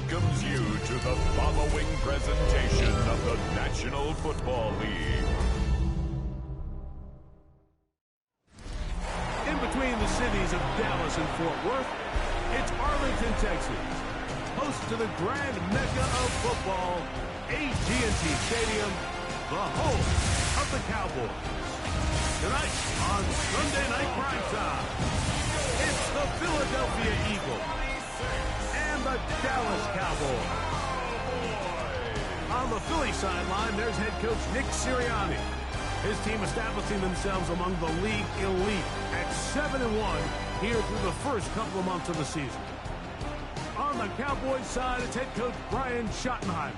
welcomes you to the following presentation of the National Football League. In between the cities of Dallas and Fort Worth, it's Arlington, Texas, host to the grand mecca of football, AT&T Stadium, the home of the Cowboys. Tonight on Sunday Night Primetime, it's the Philadelphia Eagles and the Dallas Cowboys. On the Philly sideline, there's head coach Nick Sirianni. His team establishing themselves among the league elite at 7-1 here through the first couple of months of the season. On the Cowboys side, it's head coach Brian Schottenheimer.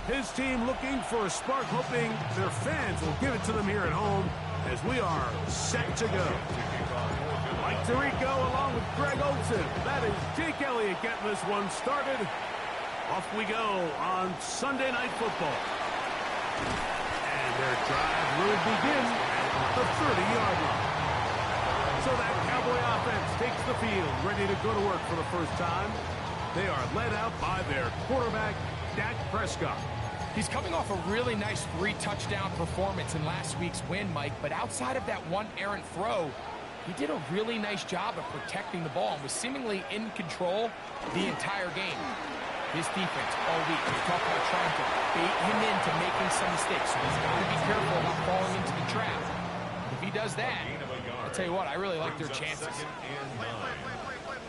His team looking for a spark, hoping their fans will give it to them here at home as we are set to go. Mike Tirico along with Greg Olsen. That is Jake Elliott getting this one started. Off we go on Sunday Night Football. And their drive will begin at the 30-yard line. So that Cowboy offense takes the field, ready to go to work for the first time. They are led out by their quarterback, Dak Prescott. He's coming off a really nice 3-touchdown performance in last week's win, Mike, but outside of that one errant throw, he did a really nice job of protecting the ball and was seemingly in control the entire game. His defense all week, we talked about trying to bait him into making some mistakes, so he's got to be careful about falling into the trap. If he does that, I'll tell you what, I really like their chances. Second and 9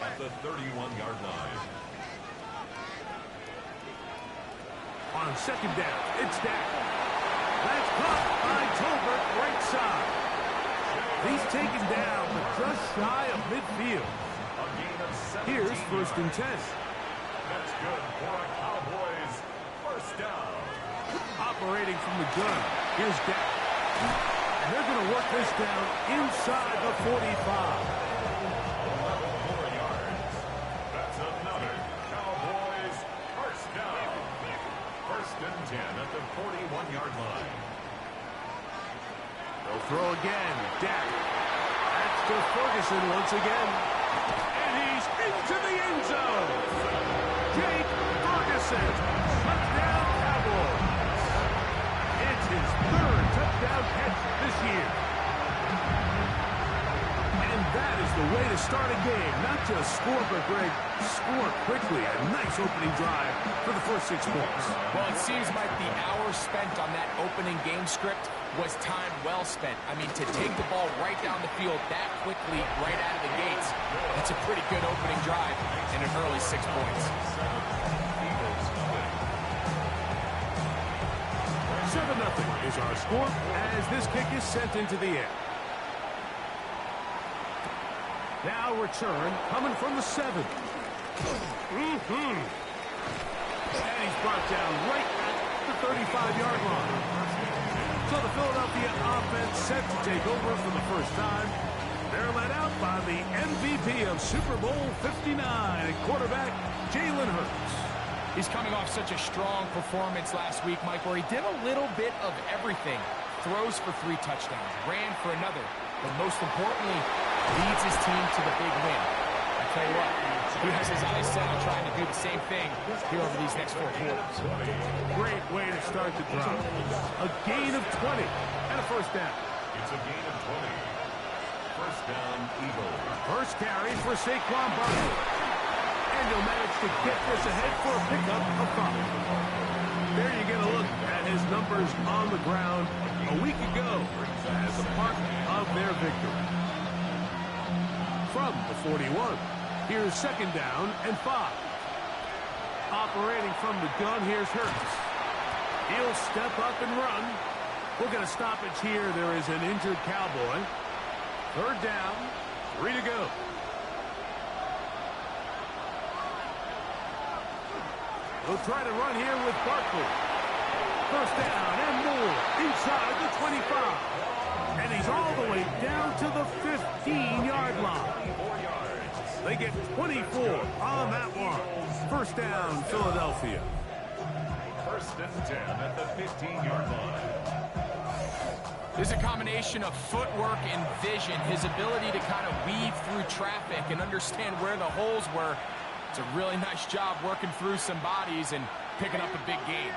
at the 31-yard line. On second down, it's Dak. That's caught by Tolbert, right side. He's taken down, but just shy of midfield. Here's 1st and 10. That's good for a Cowboys first down. Operating from the gun, here's Dak. And they're going to work this down inside the 45. 4 yards. That's another Cowboys first down. 1st and 10 at the 41-yard line. They'll throw again. Dak. That's to Ferguson once again. And he's into the end zone. Jake Ferguson. Touchdown Cowboys. It's his 3rd touchdown catch this year. And that is the way to start a game. Not just score, but Greg, score quickly. A nice opening drive for the first 6 points. Well, it seems like the hour spent on that opening game script was time well spent. I mean, to take the ball right down the field that quickly, right out of the gates, that's a pretty good opening drive and an early 6 points. 7-0 is our score as this kick is sent into the air. Now return coming from the 7. And he's brought down right at the 35-yard line. So the Philadelphia offense set to take over for the first time. They're led out by the MVP of Super Bowl 59 at quarterback Jalen Hurts. He's coming off such a strong performance last week, Mike, where he did a little bit of everything. Throws for 3 touchdowns, ran for another, but most importantly, leads his team to the big win. I tell you what, he has his eyes set on trying to do the same thing here over these next 4 quarters. Great way to start the drive. A gain of 20 and a first down. It's a gain of 20. First down, Eagles. First carry for Saquon Barkley. And he'll manage to get this ahead for a pickup of 5. There you get a look at his numbers on the ground a week ago as a part of their victory. From the 41, here's 2nd down and 5. Operating from the gun, here's Hurts. He'll step up and run. We'll get a stoppage here. There is an injured Cowboy. 3rd down, 3 to go. We'll try to run here with Barkley. First down and more inside the 25. And he's all the way down to the 15-yard line. They get 24 on that one. First down, Philadelphia. 1st and 10 at the 15-yard line. There's a combination of footwork and vision, his ability to kind of weave through traffic and understand where the holes were It's a really nice job working through some bodies and picking up a big gain.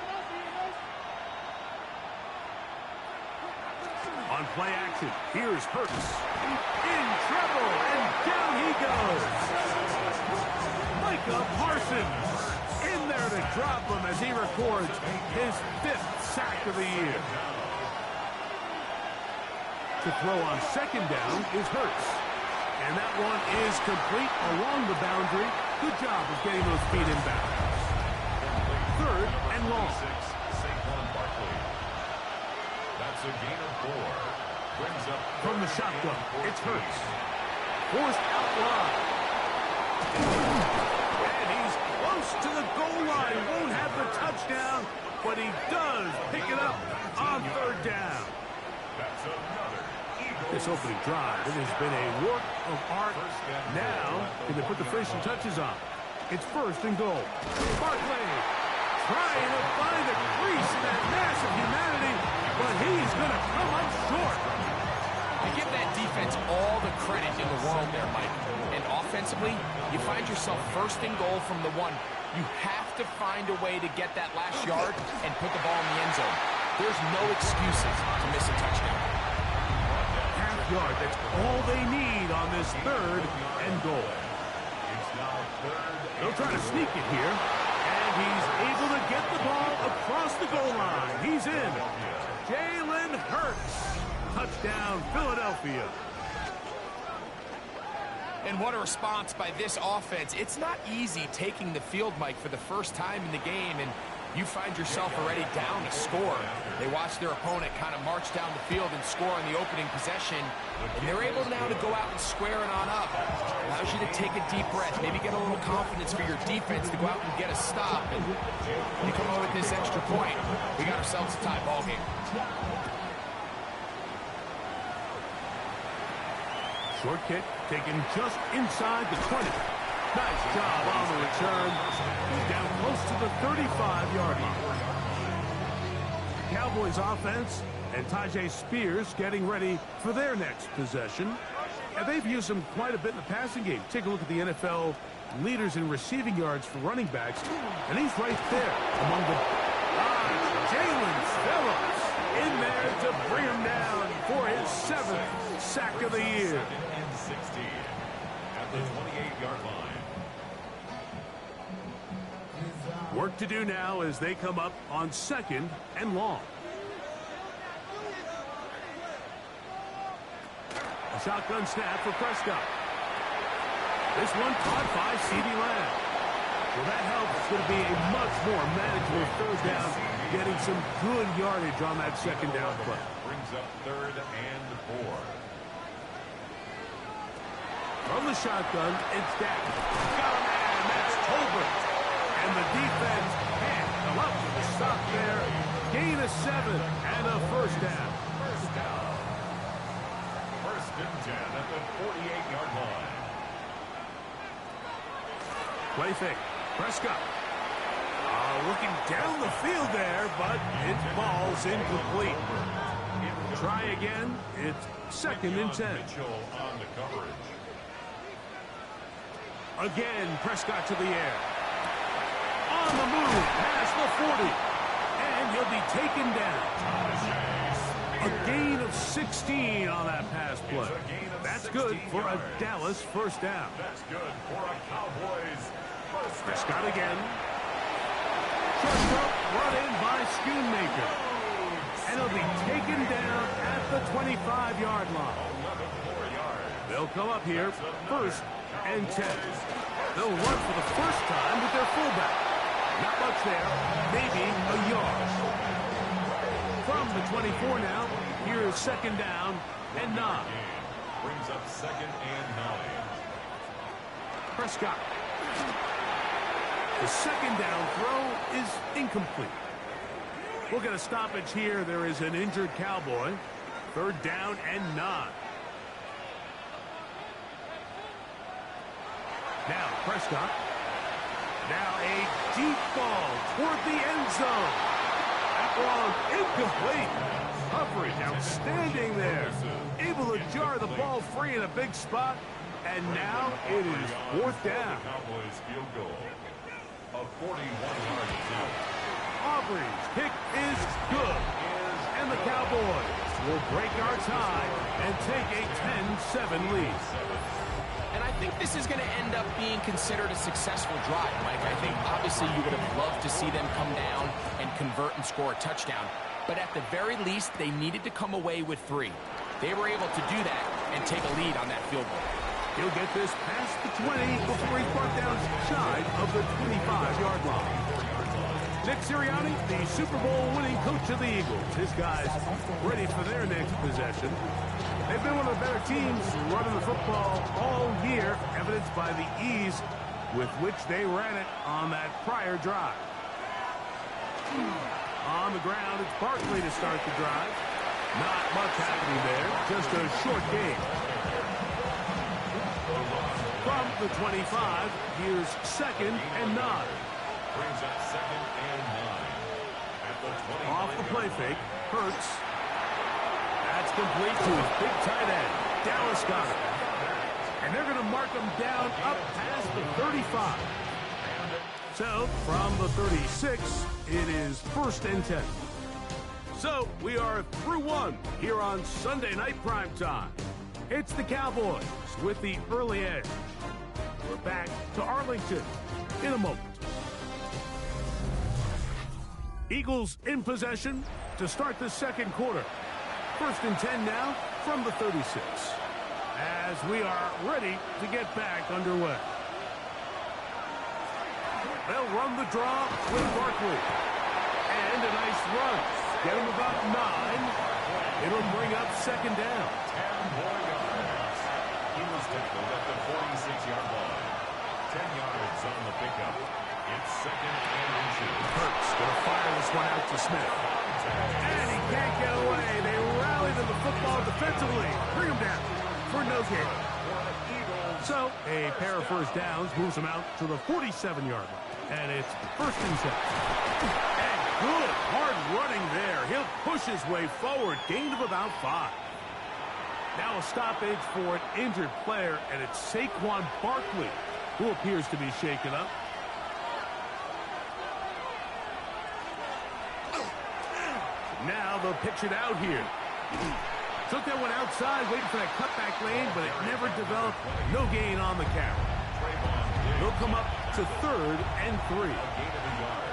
On play action, here's Hurts. In trouble, and down he goes. Micah Parsons in there to drop him as he records his 5th sack of the year. To throw on second down is Hurts. And that one is complete along the boundary. Good job of getting those feet in bounds. 3rd and long. That's a gain of 4. Brings up from the shotgun. It's Hurts. Forced out wide. And he's close to the goal line. Won't have the touchdown, but he does pick it up on 3rd down. That's another Eagle. This opening drive, it has been a work of art. Now, can they put the finishing touches on? It's 1st and goal. Barkley trying to find a crease in that mass of humanity, but he's going to come up short. You give that defense all the credit in the world there, Mike. And offensively, you find yourself 1st and goal from the 1. You have to find a way to get that last yard and put the ball in the end zone. There's no excuses to miss a touchdown. Half yard, that's all they need on this 3rd and goal. They'll try to sneak it here. And he's able to get the ball across the goal line. He's in. Jalen Hurts. Touchdown, Philadelphia. And what a response by this offense. It's not easy taking the field, Mike, for the first time in the game, and you find yourself already down a score. They watch their opponent kind of march down the field and score on the opening possession, and they're able now to go out and square it on up. Allows you to take a deep breath, maybe get a little confidence for your defense to go out and get a stop. And you come up with this extra point, we got ourselves a tie ball game. Short kick taken just inside the 20. Nice job on the return. He's down close to the 35-yard line. Cowboys offense and Tyjae Spears getting ready for their next possession. And they've used him quite a bit in the passing game. Take a look at the NFL leaders in receiving yards for running backs. And he's right there among the... Jalen Phillips in there to bring him down for his 7th sack of the year. 16 at the 28-yard line. Work to do now as they come up on 2nd and long. A shotgun snap for Prescott. This one caught by CeeDee Lamb. Well, that helps. It's going to be a much more manageable 3rd down, getting some good yardage on that 2nd down play. Brings up 3rd and 4. From the shotgun, it's Dak. Got a man, that's Tolbert. And the defense can't come up with a stop there. Gain of 7 and a 1st down. 1st and 10 at the 48-yard line. Play fake. Prescott. Looking down the field there, but it falls incomplete. Try again. It's 2nd and 10. Mitchell on the coverage. Again, Prescott to the air. On the move, past the 40. And he'll be taken down. A gain of 16 on that pass play. That's good for a Dallas 1st down. That's good for a Cowboys 1st down. Prescott again. Short throw brought in by Schoonmaker. And he'll be taken down at the 25-yard line. 11 more yards. They'll come up here 1st and 10. They'll run for the first time with their fullback. Not much there, maybe a yard. From the 24 now, here's 2nd down and 9. Brings up 2nd and 9. Prescott. The 2nd down throw is incomplete. We'll get a stoppage here. There is an injured Cowboy. 3rd down and 9. Now Prescott. Now a deep ball toward the end zone. That one incomplete. Coverage outstanding there. Able to jar the ball free in a big spot. And now it is fourth down. Cowboys field goal. A 41-yard attempt. Aubrey's kick is good. And the Cowboys will break our tie and take a 10-7 lead. And I think this is going to end up being considered a successful drive, Mike. I think obviously you would have loved to see them come down and convert and score a touchdown. But at the very least, they needed to come away with 3. They were able to do that and take a lead on that field goal. He'll get this past the 20 before he's brought down shy of the 25-yard line. Nick Sirianni, the Super Bowl winning coach of the Eagles. His guys ready for their next possession. They've been one of the better teams running the football all year, evidenced by the ease with which they ran it on that prior drive. On the ground, it's Barkley to start the drive. Not much happening there, just a short game. From the 25, here's 2nd and 9. Brings up 2nd and 9. At the 20. Off the play fake, Hurts. That's complete to his big tight end, Dallas Goedert. And they're going to mark him down up past the 35. So, from the 36, it is 1st and 10. So, we are through 1 here on Sunday Night Primetime. It's the Cowboys with the early edge. We're back to Arlington in a moment. Eagles in possession to start the second quarter. 1st and 10 now from the 36. As we are ready to get back underway. They'll run the draw with Barkley. And a nice run. Get him about 9. It'll bring up 2nd down. 10 more yards. He was tackled at the 46-yard line. 10 yards on the pickup. It's 2nd and 2. Hurts going to fire this one out to Smith. And he can't get away. They rally to the football defensively. Bring him down for no gain. So, a pair of first downs moves him out to the 47-yard line. And it's 1st and 10. And good hard running there. He'll push his way forward. Gain of about 5. Now a stoppage for an injured player, and it's Saquon Barkley who appears to be shaken up. Now they'll pitch it out here. Took that one outside, waiting for that cutback lane, but it never developed. No gain on the carry. They'll come up to 3rd and 3. A gain of a yard.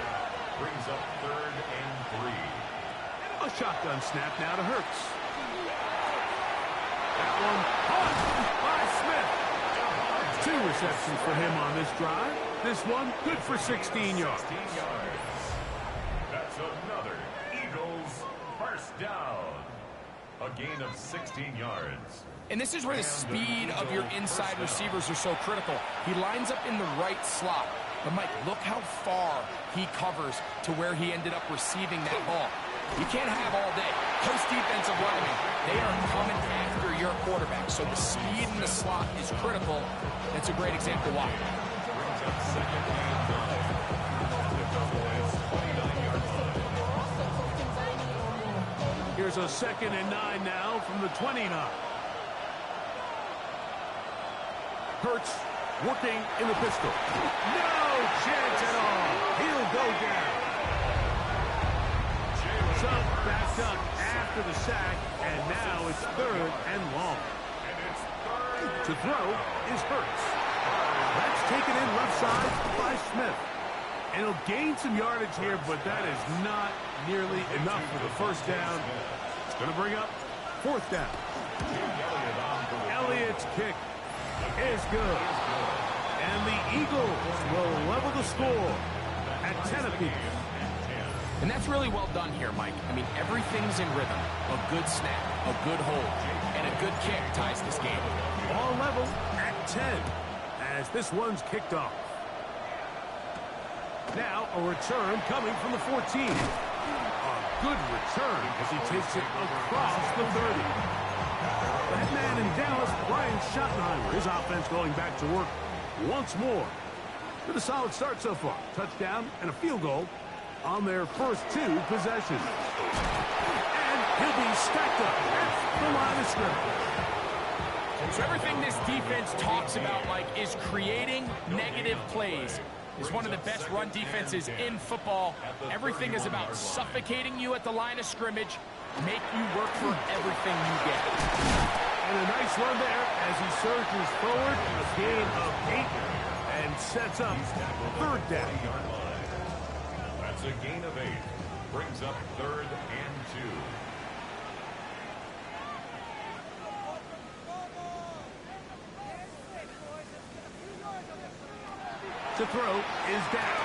Brings up 3rd and 3. A shotgun snap now to Hurts. That one caught by Smith. 2 receptions for him on this drive. This one good for 16 yards. 16 yards. That's another Eagles first down. A gain of 16 yards. And this is where the speed of your inside receivers are so critical. He lines up in the right slot. But, Mike, look how far he covers to where he ended up receiving that ball. You can't have all day. Those defensive linemen, they are coming after your quarterback. So the speed in the slot is critical. That's a great example why. Brings up 2nd and 9. The Cowboys 29-yard line. Here's a 2nd and 9 now from the 29. Hurts working in the pistol. No chance at all. He'll go down. So backed up after the sack, and now it's 3rd and long. To throw is Hurts. That's taken in left side by Smith. And he'll gain some yardage here, but that is not nearly enough for the first down. It's going to bring up 4th down. Elliott's kick is good. And the Eagles will level the score at 10 apiece. And that's really well done here, Mike. I mean, everything's in rhythm. A good snap, a good hold, and a good kick ties this game. All level at 10 as this one's kicked off. Now a return coming from the 14. A good return as he takes it across the 30. That man in Dallas, Brian Schottenheimer, his offense going back to work once more. With a solid start so far. Touchdown and a field goal on their first 2 possessions. And he'll be stacked up at the line of scrimmage. So everything this defense talks about, Mike, is creating negative plays. It's one of the best run defenses in football. Everything is about suffocating you at the line of scrimmage, make you work for everything you get. And a nice run there as he surges forward, a gain of 8, and sets up third down. That's a gain of 8. Brings up 3rd and 2. To throw is down.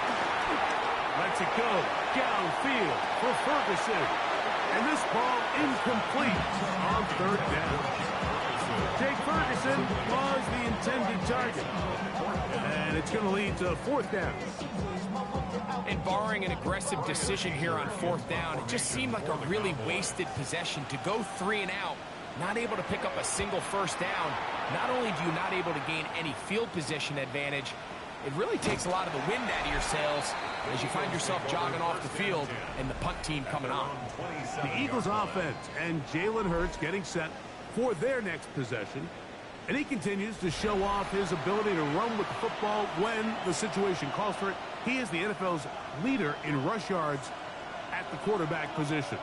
Lets it go downfield for Ferguson. And this ball incomplete on 3rd down. Jake Ferguson was the intended target. And it's going to lead to 4th down. And barring an aggressive decision here on 4th down, it just seemed like a really wasted possession to go 3 and out, not able to pick up a single 1st down. Not only do you not able to gain any field position advantage, it really takes a lot of the wind out of your sails as you find yourself jogging off the field and the punt team coming on. The Eagles offense and Jalen Hurts getting set for their next possession. And he continues to show off his ability to run with the football when the situation calls for it. He is the NFL's leader in rush yards at the quarterback position.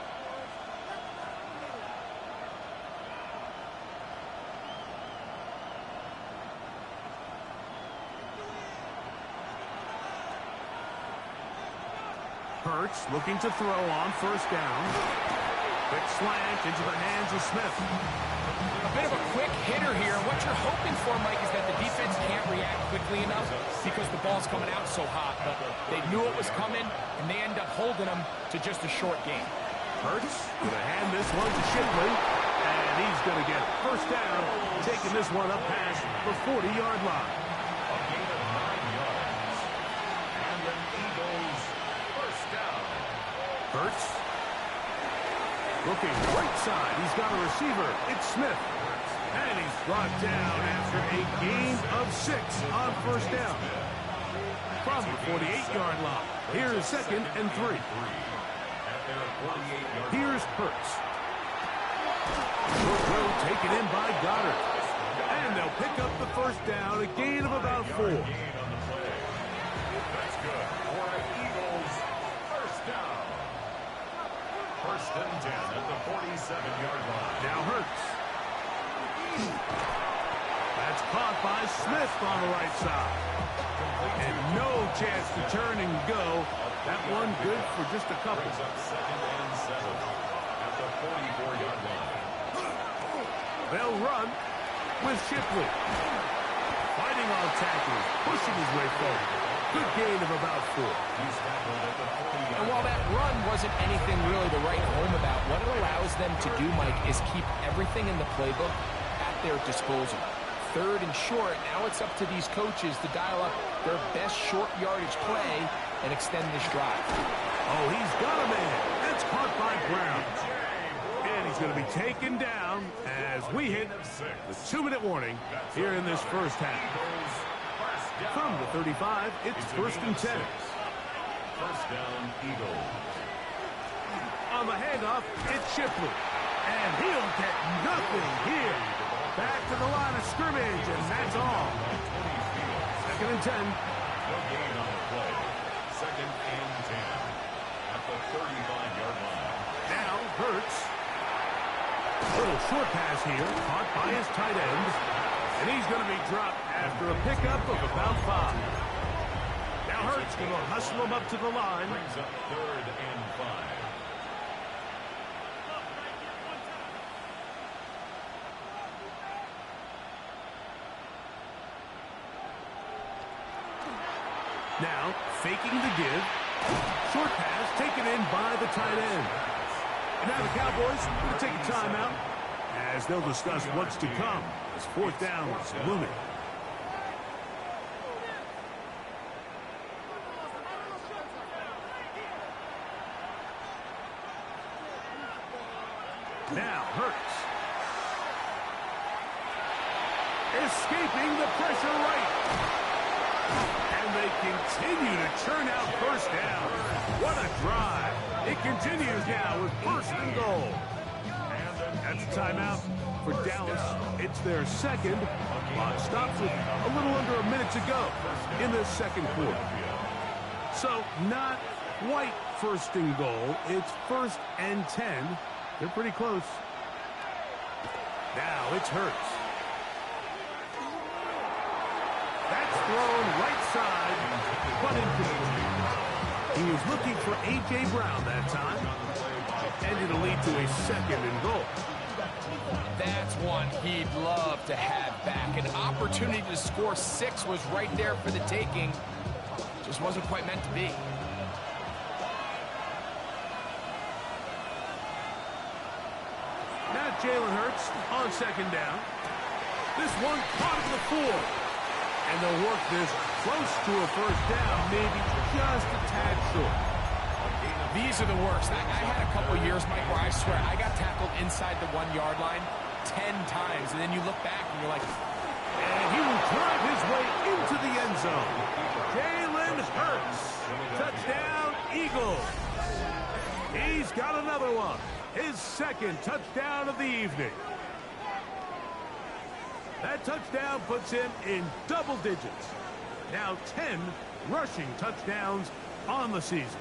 Hurts looking to throw on 1st down. Quick slant into the hands of Smith. A bit of a quick hitter here. What you're hoping for, Mike, is that the defense can't react quickly enough because the ball's coming out so hot. But they knew it was coming, and they end up holding them to just a short game. Hurts going to hand this one to Shipley. And he's going to get 1st down, taking this one up past the 40-yard line. A gain of 9 yards. And the Eagles 1st down. Hurts looking right side. He's got a receiver. It's Smith. And he's brought down after a gain of 6 on 1st down. From the 48-yard line. Here's 2nd and 3. Here's Hurts. Throw taken in by Goddard. And they'll pick up the 1st down. A gain of about 4. That's good for the Eagles 1st down. 1st and 10 at the 47-yard line. Now Hurts. That's caught by Smith on the right side. And no chance to turn and go. That one good for just a couple. Brings up 2nd and 7 at the 44-yard line. They'll run with Shipley. Fighting on tackles, pushing his way forward. Good gain of about 4. He's tackled at the 40-yard And while that run wasn't anything really to write home about, what it allows them to do, Mike, is keep everything in the playbook at their disposal. 3rd and short, now it's up to these coaches to dial up their best short yardage play and extend this drive. Oh, he's got a man. That's caught by Brown. And he's going to be taken down as we hit the 2-minute warning here in this 1st half. From the 35, it's 1st and 10. 1st down, Eagles. On the handoff, it's Shipley. And he'll get nothing here. Back to the line of scrimmage, and that's all. 2nd and 10. No gain on the play. 2nd and 10 at the 35-yard line. Now Hurts. Little short pass here, caught by his tight end. And he's going to be dropped after a pickup of about 5. Now Hurts going to hustle him up to the line. Brings up 3rd and 5. Now, faking the give. Short pass taken in by the tight end. And now the Cowboys going to take a timeout as they'll discuss what's to come as 4th down is looming. Now Hurts. Escaping the pressure right. And they continue to churn out 1st down. What a drive. It continues now with 1st and goal. That's a timeout for for Dallas. It's their second. Clock stops with a little under a minute to go in the second quarter. So not quite first and goal. It's 1st and 10. They're pretty close. Now it's Hurts. That's thrown right side, but incomplete. He was looking for A.J. Brown that time, and it'll lead to a 2nd and goal. That's one he'd love to have back. An opportunity to score 6 was right there for the taking. Just wasn't quite meant to be. Now Jalen Hurts on 2nd down. This one caught at the 4. And they'll work this close to a 1st down, maybe just a tad short. These are the worst. I had a couple years, Mike, where I swear I got tackled inside the 1-yard line 10 times. And then you look back and you're like... And he will drive his way into the end zone. Jalen Hurts. Touchdown, Eagles. He's got another one. His 2nd touchdown of the evening. That touchdown puts him in double digits. Now 10 rushing touchdowns on the season.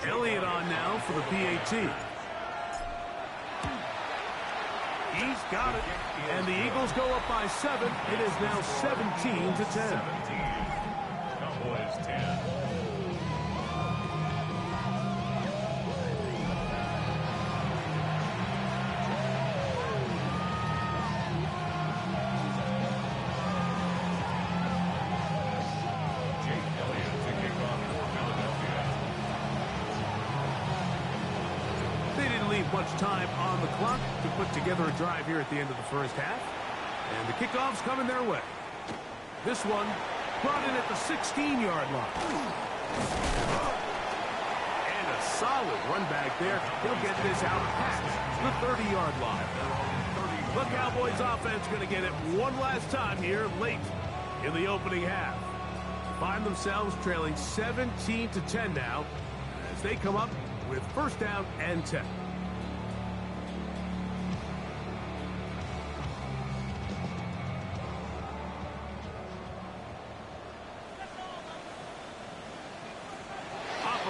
Elliott on now for the PAT. He's got it. And the Eagles go up by 7. It is now 17-10. Cowboys 10. Much time on the clock to put together a drive here at the end of the 1st half. And the kickoff's coming their way. This one brought in at the 16-yard line. And a solid run back there. He'll get this out past the 30-yard line. The Cowboys offense going to get it one last time here late in the opening half. Find themselves trailing 17-10 now as they come up with 1st down and 10.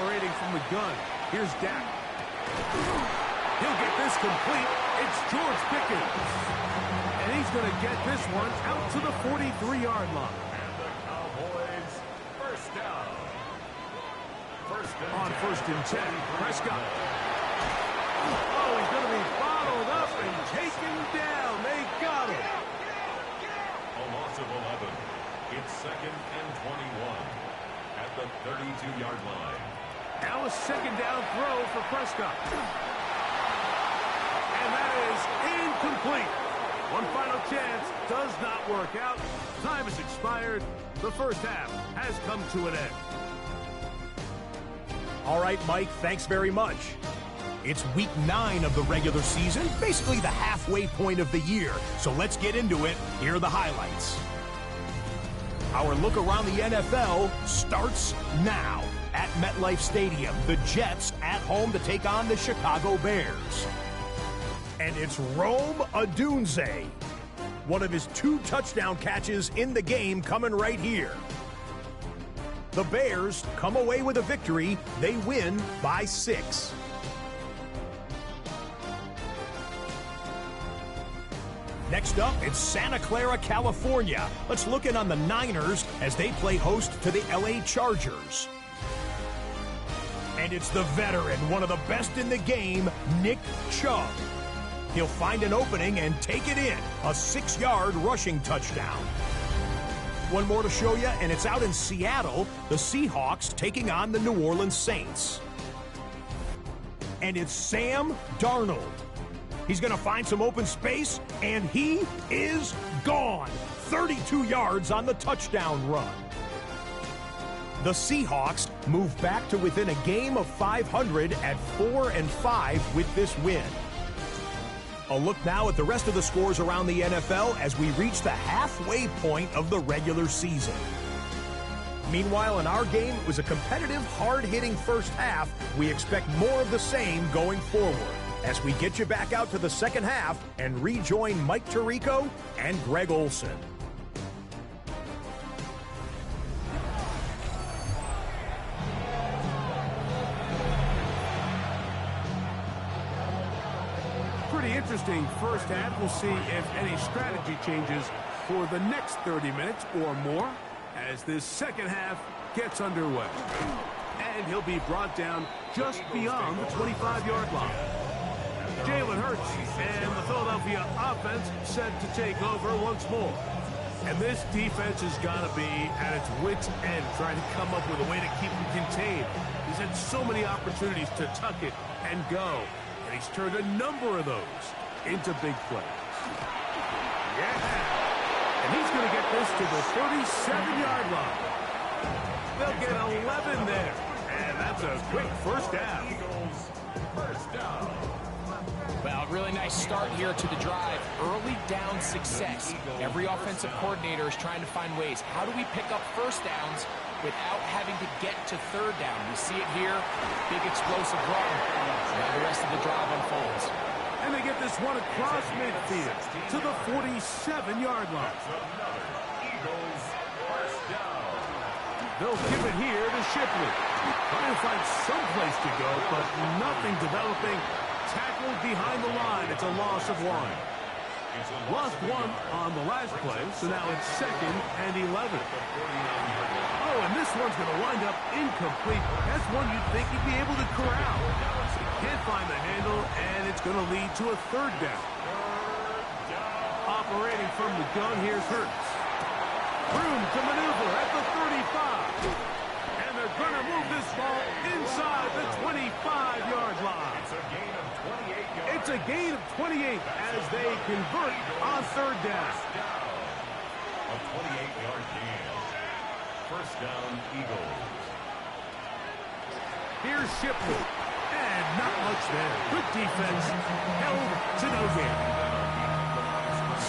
Operating from the gun. Here's Dak. He'll get this complete. It's George Pickens. And he's going to get this one out to the 43-yard line. And the Cowboys 1st down. On 1st and 10, Prescott. Oh, he's going to be bottled up and taken down. They got him. A loss of 11. It's 2nd and 21 at the 32-yard line. Now a 2nd down throw for Prescott. And that is incomplete. One final chance does not work out. Time has expired. The 1st half has come to an end. All right, Mike, thanks very much. It's week 9 of the regular season, basically the halfway point of the year. So let's get into it. Here are the highlights. Our look around the NFL starts now. At MetLife Stadium, the Jets at home to take on the Chicago Bears. And it's Rome Odunze. One of his 2 touchdown catches in the game coming right here. The Bears come away with a victory. They win by 6. Next up, it's Santa Clara, California. Let's look in on the Niners as they play host to the LA Chargers. And it's the veteran, one of the best in the game, Nick Chubb. He'll find an opening and take it in. A 6-yard rushing touchdown. One more to show you, and it's out in Seattle. The Seahawks taking on the New Orleans Saints. And it's Sam Darnold. He's going to find some open space, and he is gone. 32 yards on the touchdown run. The Seahawks move back to within a game of 500 at 4-5 with this win. A look now at the rest of the scores around the NFL as we reach the halfway point of the regular season. Meanwhile, in our game, it was a competitive, hard-hitting first half. We expect more of the same going forward as we get you back out to the second half and rejoin Mike Tirico and Greg Olson. Pretty interesting first half. We'll see if any strategy changes for the next 30 minutes or more as this second half gets underway. And he'll be brought down just beyond the 25-yard line. Jalen Hurts and the Philadelphia offense set to take over once more. And this defense has got to be at its wits' end trying to come up with a way to keep him contained. He's had so many opportunities to tuck it and go. And he's turned a number of those into big plays. Yeah! And he's going to get this to the 37-yard line. They'll get 11 there. And that's a quick first down. First down. Well, really nice start here to the drive. Early down success. Every offensive coordinator is trying to find ways. How do we pick up first downs without having to get to third down? We see it here. Big explosive run. Now the rest of the drive unfolds. And they get this one across midfield to the 47-yard line. Eagles first down. They'll give it here to Shipley. Trying to find some place to go, but nothing developing. Tackled behind the line. It's a loss of one. Lost one on the last play, so now it's 2nd and 11. Oh, and this one's going to wind up incomplete. That's one you'd think he'd be able to corral. Can't find the handle, and it's going to lead to a third down. Operating from the gun, here's Hurts. Room to maneuver at the 35. And they're going to move this ball inside the 25-yard line. It's a gain of 28 as they convert on third down. A 28-yard gain. First down, Eagles. Here's Shipley. And not much there. Good defense. Held to no gain.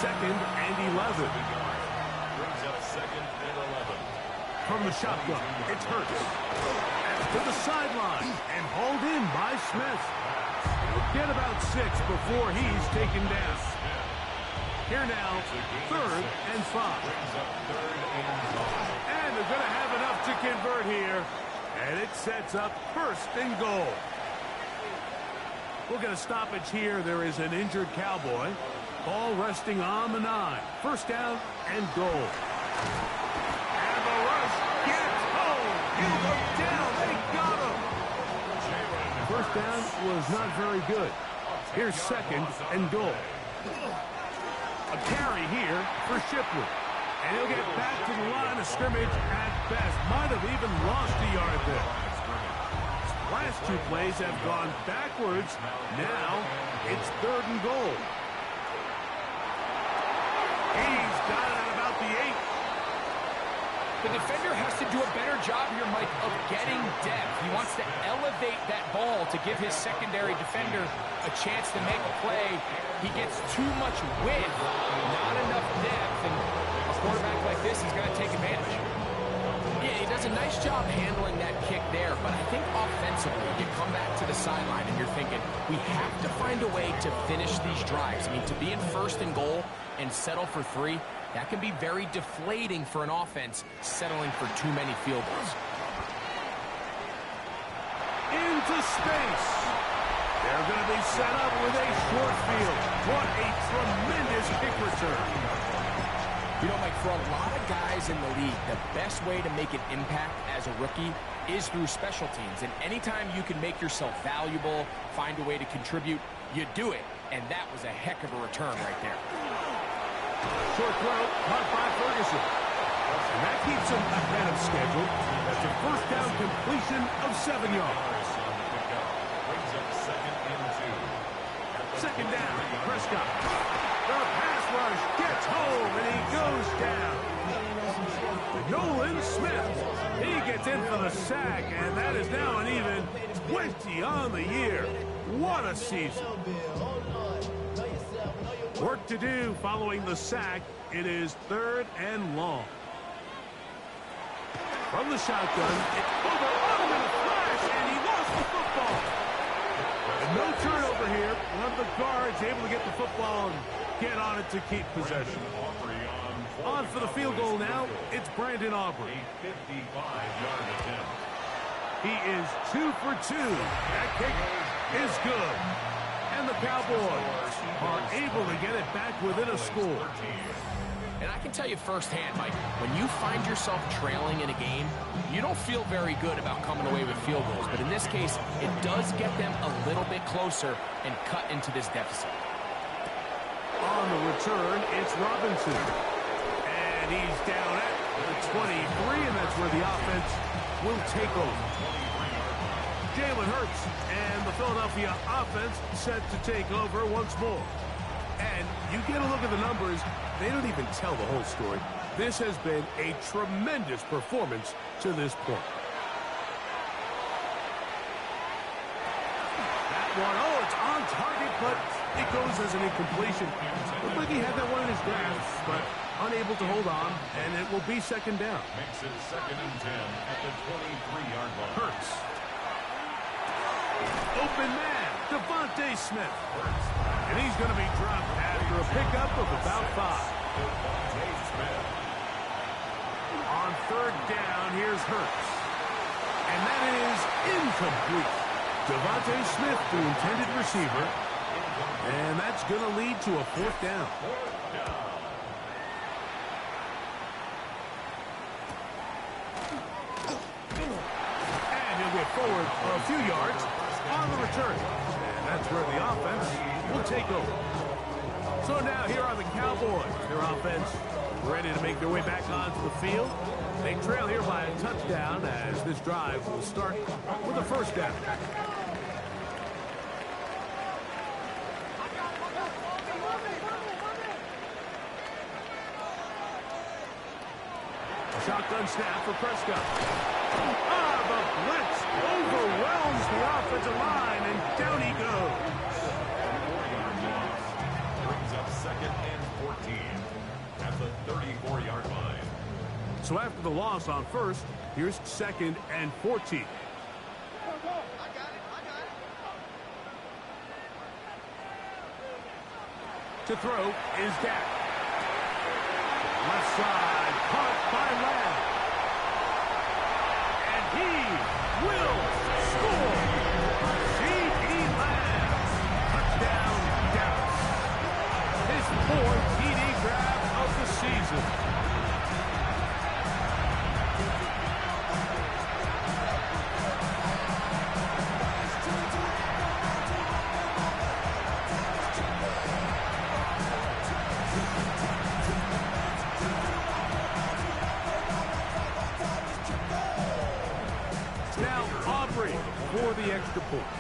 2nd and 11. Brings up 2nd and 11. From the shotgun, it's Hurts. To the sideline and hauled in by Smith. He'll get about 6 before he's taken down. Here now, 3rd and 5. And they're going to have enough to convert here. And it sets up 1st and goal. We'll get a stoppage here. There is an injured Cowboy. Ball resting on the 9. First down and goal. And the rush gets home. He'll go down. They got him. First down was not very good. Here's 2nd and goal. A carry here for Shipley. And he'll get back to the line of scrimmage at best. Might have even lost a yard there. Last 2 plays have gone backwards. Now it's 3rd and goal. He's got it at about the 8. The defender has to do a better job here, Mike, of getting depth. He wants to elevate that ball to give his secondary defender a chance to make a play. He gets too much width, not enough depth, and a quarterback like this is going to take advantage. Yeah, he does a nice job handling that kick there, but I think offensively, you come back to the sideline and you're thinking, we have to find a way to finish these drives. I mean, to be in 1st and goal and settle for 3, that can be very deflating for an offense settling for too many field goals. Into space. They're going to be set up with a short field. What a tremendous kick return. You know, Mike, for a lot of guys in the league, the best way to make an impact as a rookie is through special teams. And anytime you can make yourself valuable, find a way to contribute, you do it. And that was a heck of a return right there. Short throw, caught by Ferguson. And that keeps him ahead of schedule. That's a first down completion of 7 yards. Brings up 2nd and 2. 2nd down, Prescott. The pass rush gets home, and he goes down. Nolan Smith. He gets in for the sack, and that is now an even 20 on the year. What a season. Work to do following the sack. It is 3rd and long. From the shotgun, it's over in a flash, and he lost the football. And no turnover here. One of the guards able to get the football and get on it to keep possession. On for the field goal now. It's Brandon Aubrey. A 55-yard attempt. He is 2 for 2. That kick is good. And the Cowboys are able to get it back within a score. And I can tell you firsthand, Mike, when you find yourself trailing in a game, you don't feel very good about coming away with field goals. But in this case, it does get them a little bit closer and cut into this deficit. On the return, it's Robinson. And he's down at the 23, and that's where the offense will take over. Jalen Hurts and the Philadelphia offense set to take over once more. And you get a look at the numbers, they don't even tell the whole story. This has been a tremendous performance to this point. That one, it's on target, but it goes as an incompletion. Looked like he had that one in his grasp, but unable to hold on, and it will be 2nd down. Makes it 2nd and 10 at the 23-yard line. Hurts. Open man, Devontae Smith. And he's going to be dropped after a pickup of about 5. Devontae Smith. On 3rd down, here's Hurts. And that is incomplete. Devontae Smith, the intended receiver. And that's going to lead to a 4th down. And he'll get forward a few yards on the return. And that's where the offense will take over. So now here are the Cowboys. Their offense ready to make their way back onto the field. They trail here by a touchdown as this drive will start with a 1st down. Shotgun snap for Prescott. The blitz overwhelms the offensive line, and down he goes. 4-yard loss. Brings up 2nd and 14 at the 34-yard line. So after the loss on 1st, here's 2nd and 14. To throw is Dak. Left side, caught by Lamb. And he will score. C.D. Lamb. Touchdown, Dallas. His 4th TD grab of the season. For the extra point.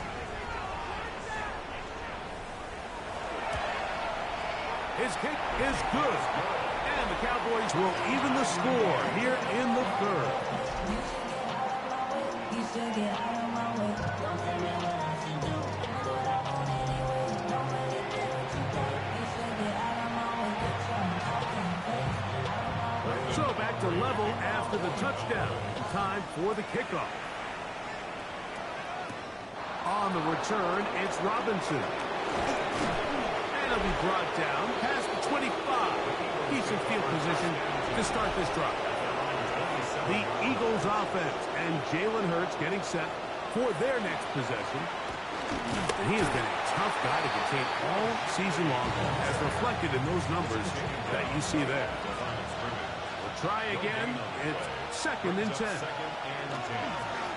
His kick is good. And the Cowboys will even the score here in the 3rd. So back to level after the touchdown. Time for the kickoff. On the return, it's Robinson. And he'll be brought down past the 25. Decent field position to start this drive. The Eagles offense and Jalen Hurts getting set for their next possession. And he has been a tough guy to contain all season long, as reflected in those numbers that you see there. We'll try again. It's 2nd and 10.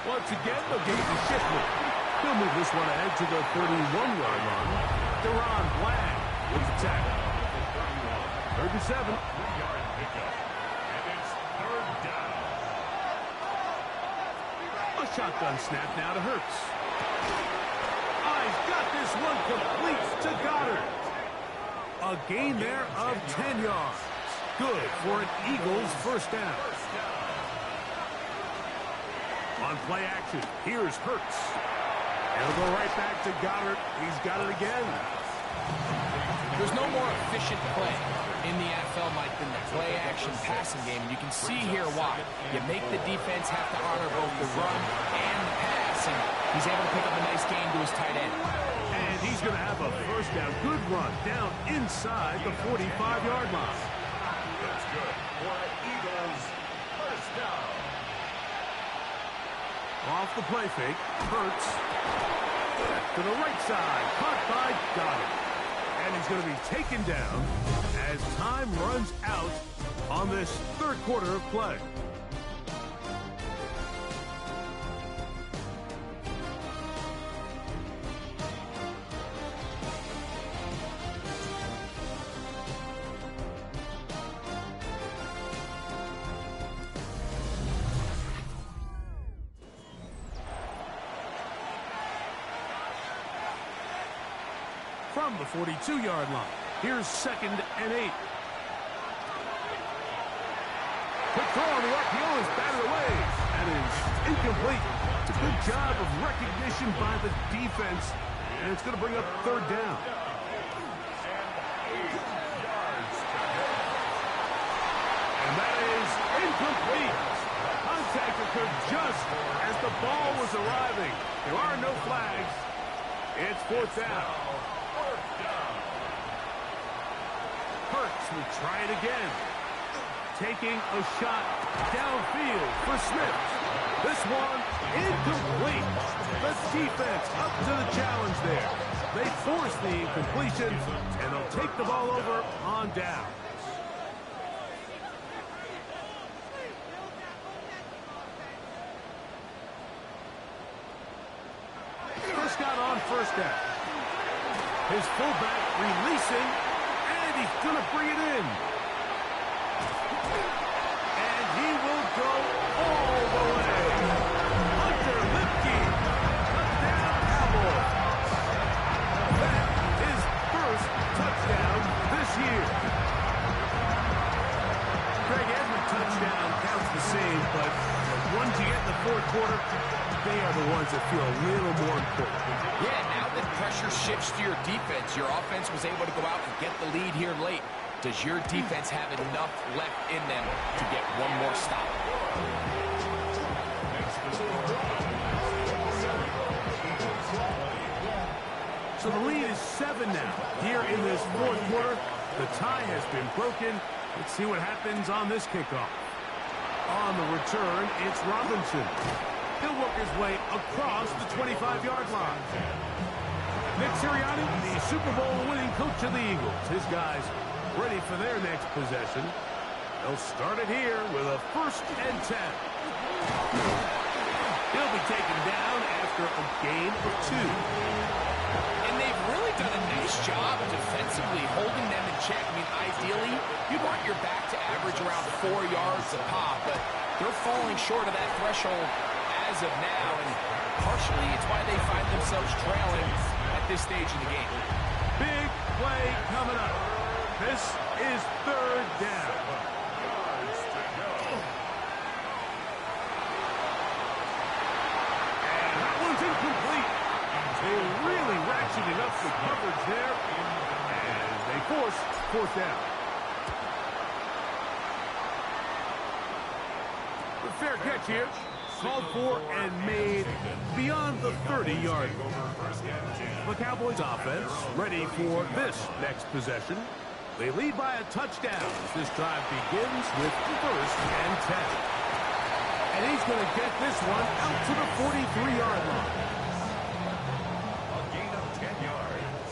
Once again, they'll get the shift move. He'll move this one ahead to the 31-yard line. Deron Bland with the tackle. 3rd and 7. 3-yard pickup. And it's 3rd down. A shotgun snap now to Hurts. He's got this one complete to Goddard. A gain there of 10 yards. Good for an Eagles 1st down. On play action, here's Hurts. He'll go right back to Goddard. He's got it again. There's no more efficient play in the NFL, Mike, than the play-action passing game. And you can see here why. You make the defense have to honor both the run and the pass, and he's able to pick up a nice gain to his tight end. And he's going to have a first down. Good run down inside the 45-yard line. That's good for an Eagles first down. Off the play fake, Hurts to the right side, caught by Goddard. And he's going to be taken down as time runs out on this third quarter of play. From the 42-yard line, here's 2nd and 8. Quick throw on the arc, he always batted away. That is incomplete. It's a good job of recognition by the defense, and it's going to bring up third down. And that is incomplete. Contact occurred just as the ball was arriving. There are no flags. It's fourth down. Hurts will try it again. Taking a shot downfield for Smith. This one incomplete. The defense up to the challenge there. They force the incompletion, and they'll take the ball over on down. Prescott on first down. His fullback releasing, and he's going to bring it in. And he will go all the way. Hunter Lipke, touchdown Cowboys. That is first touchdown this year. Craig, every touchdown counts the same, but the ones you get in the fourth quarter, they are the ones that feel a little more important. Yeah, now that pressure shifts to your defense, your offense was able to go out and get the lead here late. Does your defense have enough left in them to get one more stop? So the lead is 7 now. Here in this fourth quarter, the tie has been broken. Let's see what happens on this kickoff. On the return, it's Robinson. He'll work his way across the 25-yard line. Nick Sirianni, the Super Bowl winning coach of the Eagles. His guys ready for their next possession. They'll start it here with a 1st and 10. He'll be taken down after a gain of 2. And they've really done a nice job defensively holding them in check. I mean, ideally, you'd want your back to average around 4 yards a pop, but they're falling short of that threshold as of now, and partially it's why they find themselves trailing at this stage in the game. Big play coming up. This is 3rd down. And that one's incomplete. They really ratcheted up the coverage there, and they force 4th down. The fair catch here. Called for and made beyond the 30-yard line. The Cowboys offense ready for this next possession. They lead by a touchdown as this drive begins with 1st and 10. And he's going to get this one out to the 43-yard line. A gain of 10 yards.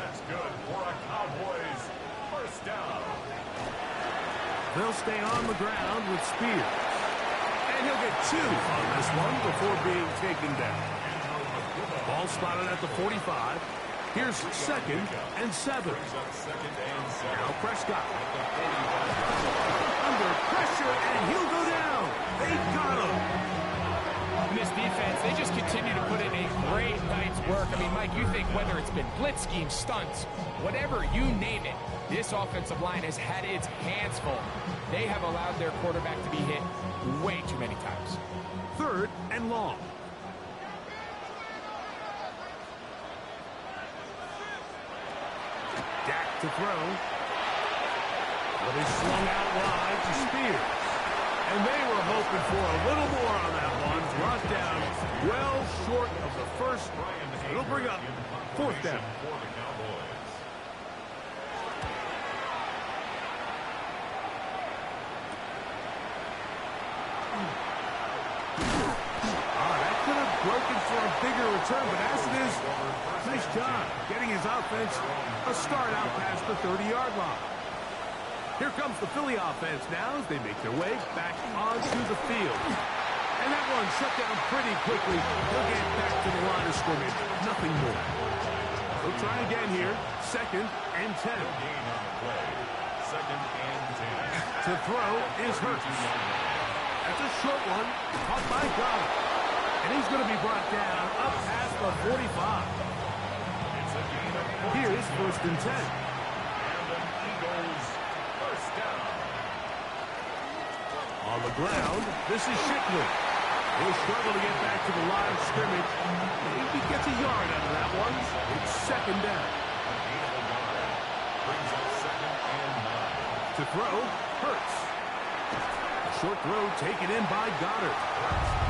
That's good for a Cowboys first down. They'll stay on the ground with Spears. And he'll get 2 on this one before being taken down. Ball spotted at the 45. Here's 2nd and 7. Now Prescott. Under pressure, and he'll go down. They got him. this defense, they just continue to put in a great night's work. I mean, Mike, you think whether it's been blitz schemes, stunts, whatever you name it, this offensive line has had its hands full. They have allowed their quarterback to be hit way too many times. 3rd and long. Dak to throw. But he's slung out wide to Spears. And they were hoping for a little more on that one. Brought down well short of the first. It'll bring up 4th down. For the Cowboys. That could have broken for a bigger return, but as it is, nice job getting his offense a start out past the 30-yard line. Here comes the Philly offense now as they make their way back onto the field. And that one shut down pretty quickly. They'll get back to the line of scrimmage. Nothing more. They'll try again here. 2nd and 10. Gain on the play. 2nd and 10. To throw is Hurts. That's a short one. Caught by Goddard. And he's going to be brought down up past the 45. It's a gain of 14. Here's 1st and 10. And the Eagles first down. On the ground, this is Shipley. He'll struggle to get back to the line of scrimmage. Maybe gets a yard out of that one. It's 2nd down. A gain of a yard. Brings up 2nd and 9. To throw, Hurts. A short throw taken in by Goddard.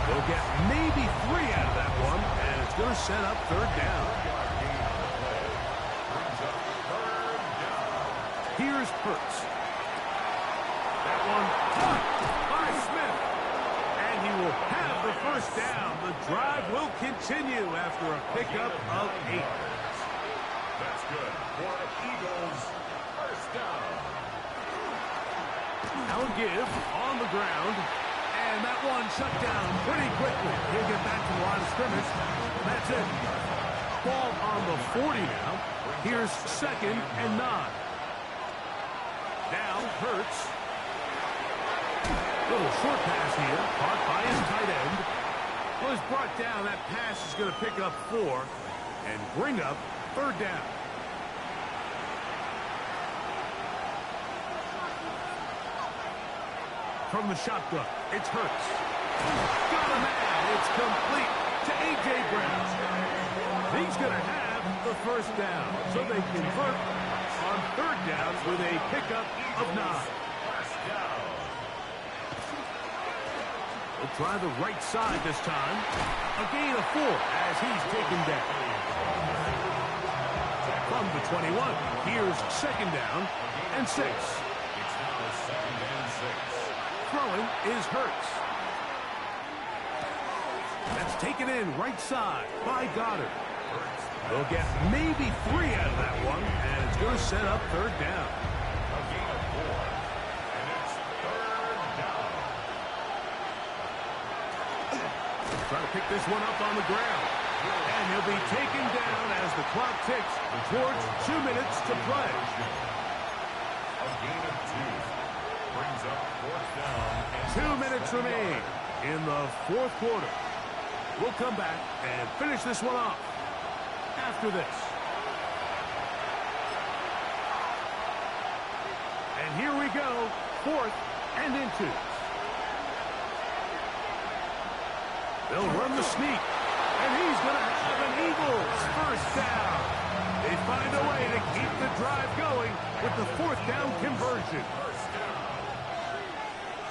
They'll get maybe 3 out of that one, and it's going to set up 3rd down. Yard gain on the play. Brings up 3rd down. Here's Hurts. That one caught by Smith. And he will have the 1st down. The drive will continue after a pickup of 8. That's good for the Eagles. First down. Now a give on the ground. And that one shut down pretty quickly. He'll get back to the line of scrimmage. That's it. Ball on the 40 now. Here's 2nd and 9. Now Hurts. Little short pass here. Caught by his tight end. Well, he's brought down. That pass is going to pick up 4 and bring up 3rd down. From the shotgun, it's Hurts. Got a man. It's complete to A.J. Brown. He's going to have the 1st down. So they convert on 3rd down with a pickup of 9. First down. They'll try the right side this time. A gain of 4 as he's taken down. From the 21, here's 2nd down and 6. It's now 2nd and 6. Throwing is Hurts. That's taken in right side by Goddard. They'll get maybe 3 out of that one, and it's going to set up 3rd down. A gain of 4. And it's 3rd down. Try to pick this one up on the ground. And he'll be taken down as the clock ticks towards 2 minutes to play. A gain of 2. Brings up 4th down. 2 minutes remain in the 4th quarter. We'll come back and finish this one off after this. And here we go, 4th and into. They'll run the sneak, and he's going to have an Eagles 1st down. They find a way to keep the drive going with the 4th down conversion. First down.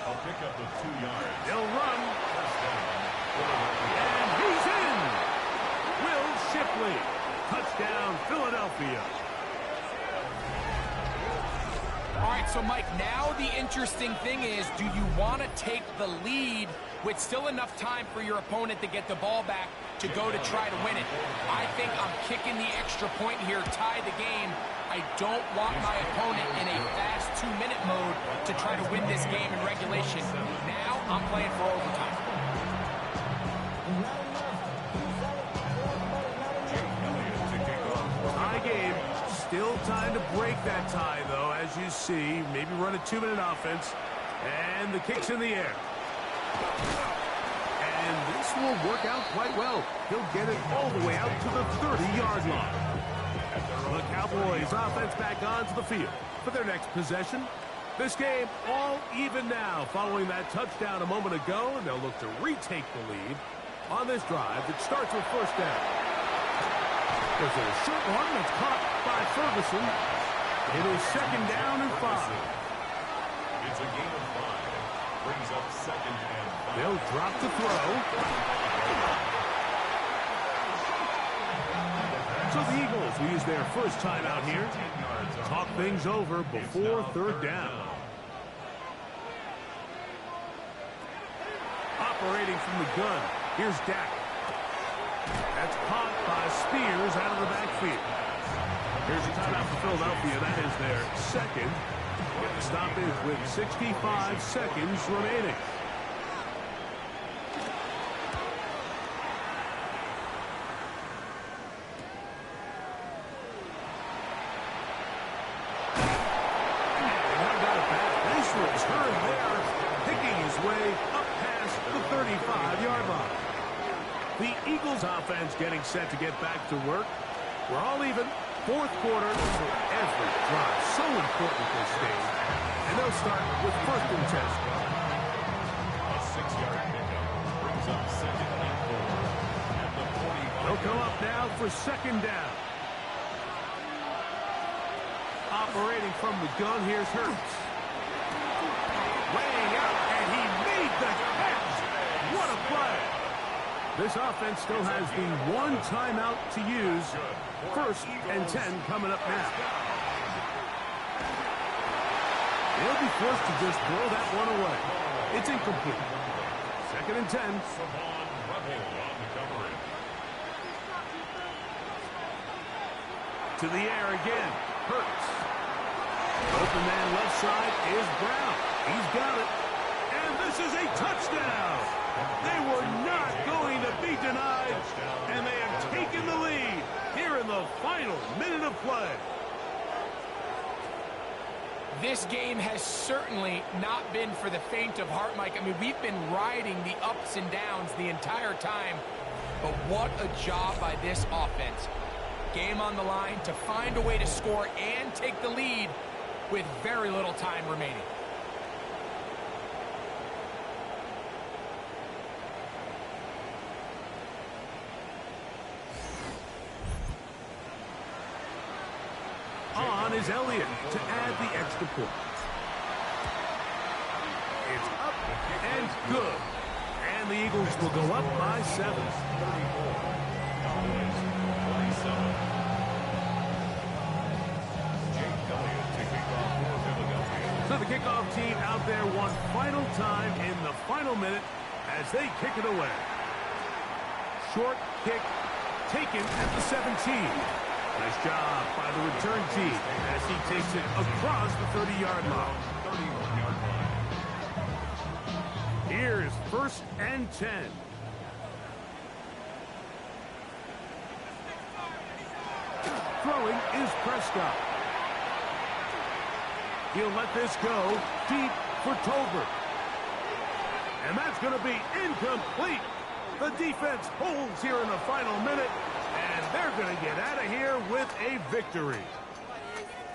A pickup of 2 yards. They'll run, First down. and he's in. Will Shipley. Touchdown, Philadelphia. All right, so Mike, now the interesting thing is, do you want to take the lead with still enough time for your opponent to get the ball back to go to try to win it? I think I'm kicking the extra point here, tie the game. I don't want my opponent in a fast 2-minute mode to try to win this game in regulation. Now I'm playing for overtime. Tie game. Still time to break that tie, though, as you see. Maybe run a 2-minute offense. And the kick's in the air. And And this will work out quite well. He'll get it all the way out to the 30-yard line. The Cowboys offense back onto the field for their next possession. This game all even now following that touchdown a moment ago, and they'll look to retake the lead on this drive that starts with first down. There's a short one that's caught by Ferguson. It is second down and 5. It's a gain of 5. Brings up second and 5. They'll drop to throw. So the Eagles will use their first time out here. Talk things over before third down. Operating from the gun, here's Dak. That's caught by Spears out of the backfield. Here's a timeout for Philadelphia. That is their second. Get the stoppage with 65 seconds remaining. Turn there, picking his way up past the 35-yard line. The Eagles offense getting set to get back to work. We're all even. Fourth quarter for every drive. So important this stage. And they'll start with first and 10. A 6-yard pickup brings up second and 4. At the 45. They'll come up now for second down. Operating from the gun, here's Hurts. Laying out, and he made the catch. What a play. This offense still has the one timeout to use. First and 10 coming up now. They'll be forced to just throw that one away. It's incomplete. Second and 10. To the air again. Hurts. Open man left side is Brown. He's got it. And this is a touchdown. They were not going to be denied. And they have taken the lead here in the final minute of play. This game has certainly not been for the faint of heart, Mike. I mean, we've been riding the ups and downs the entire time. But what a job by this offense. Game on the line to find a way to score and take the lead with very little time remaining. On is Elliott to add the extra point. It's up and good. And the Eagles will go up by 7. 34. Cowboys 27. So the kickoff team out there one final time in the final minute as they kick it away. Short kick taken at the 17. Nice job by the return team as he takes it across the 30-yard line. 31-yard line. Here's first and 10. Throwing is Prescott. He'll let this go deep for Tolbert. And that's going to be incomplete. The defense holds here in the final minute, and they're going to get out of here with a victory.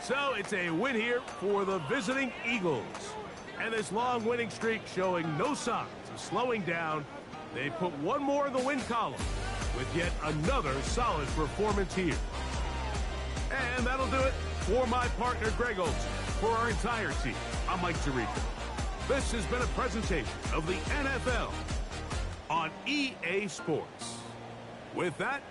So it's a win here for the visiting Eagles. And this long winning streak showing no signs of slowing down. They put one more in the win column with yet another solid performance here. And that'll do it for my partner, Greg Olson. For our entire team, I'm Mike Tirico. This has been a presentation of the NFL on EA Sports. With that,